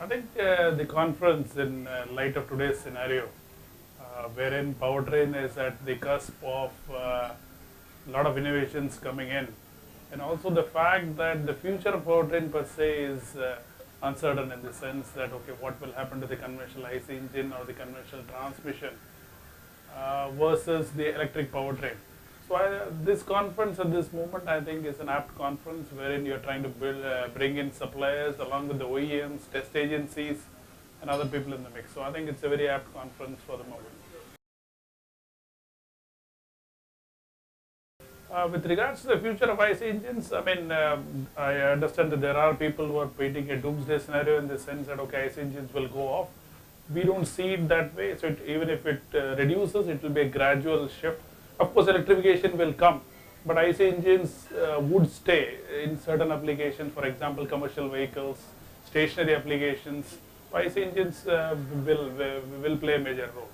I think the conference in light of today's scenario, wherein Powertrain is at the cusp of a lot of innovations coming in, and also the fact that the future of Powertrain per se is uncertain in the sense that, okay, what will happen to the conventional IC engine or the conventional transmission versus the electric powertrain. So this conference at this moment, I think, is an apt conference wherein you're trying to bring in suppliers along with the OEMs, test agencies, and other people in the mix. So I think it's a very apt conference for the moment. With regards to the future of IC engines, I mean, I understand that there are people who are painting a doomsday scenario in the sense that, okay, IC engines will go off. We don't see it that way. So even if it reduces, it will be a gradual shift. Of course, electrification will come, but IC engines would stay in certain applications. For example, commercial vehicles, stationary applications. IC engines will play a major role.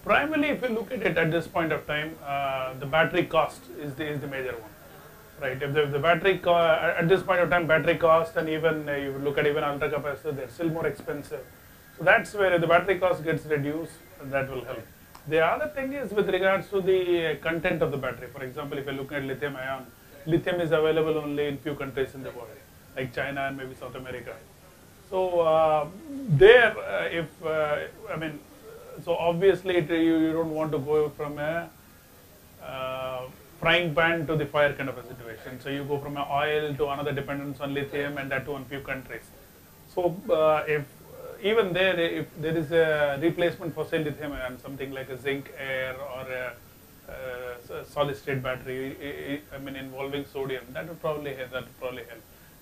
Primarily, if you look at it at this point of time, the battery cost is the major one, right? If the battery at this point of time, battery cost, and even you look at even ultra capacitor, they're still more expensive. So that's where if the battery cost gets reduced, that will help. The other thing is with regards to the content of the battery. For example, if you look at lithium ion, lithium is available only in few countries in the world, like China and maybe South America. So I mean, so obviously you don't want to go from a frying pan to the fire kind of a situation. So you go from an oil to another dependence on lithium, and that to on few countries. So if even there, if there is a replacement for say lithium ion, something like a zinc air or a solid state battery, I mean involving sodium, that would probably help.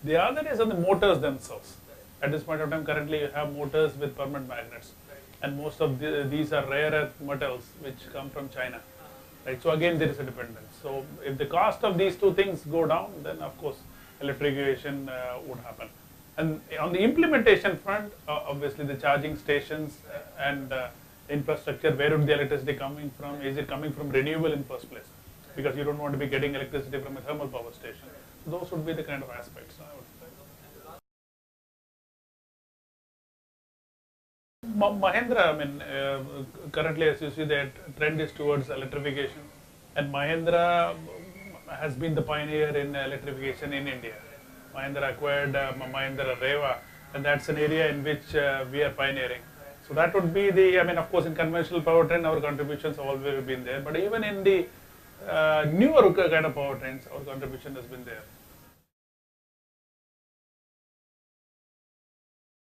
The other is on the motors themselves. At this point of time, currently you have motors with permanent magnets, and most of these are rare earth metals which come from China, right? So again, there is a dependence. So if the cost of these two things go down, then of course electrification would happen. And on the implementation front, obviously the charging stations and infrastructure, where would the electricity coming from? Is it coming from renewable in first place? Because you don't want to be getting electricity from a thermal power station. So those would be the kind of aspects, I would say. Mahindra, I mean, currently as you see, the trend is towards electrification, and Mahindra has been the pioneer in electrification in India. Mahindra acquired Mahindra Reva, and that's an area in which we are pioneering. So that would be the, I mean, of course, in conventional powertrain, our contributions have always been there, but even in the newer kind of powertrains, our contribution has been there.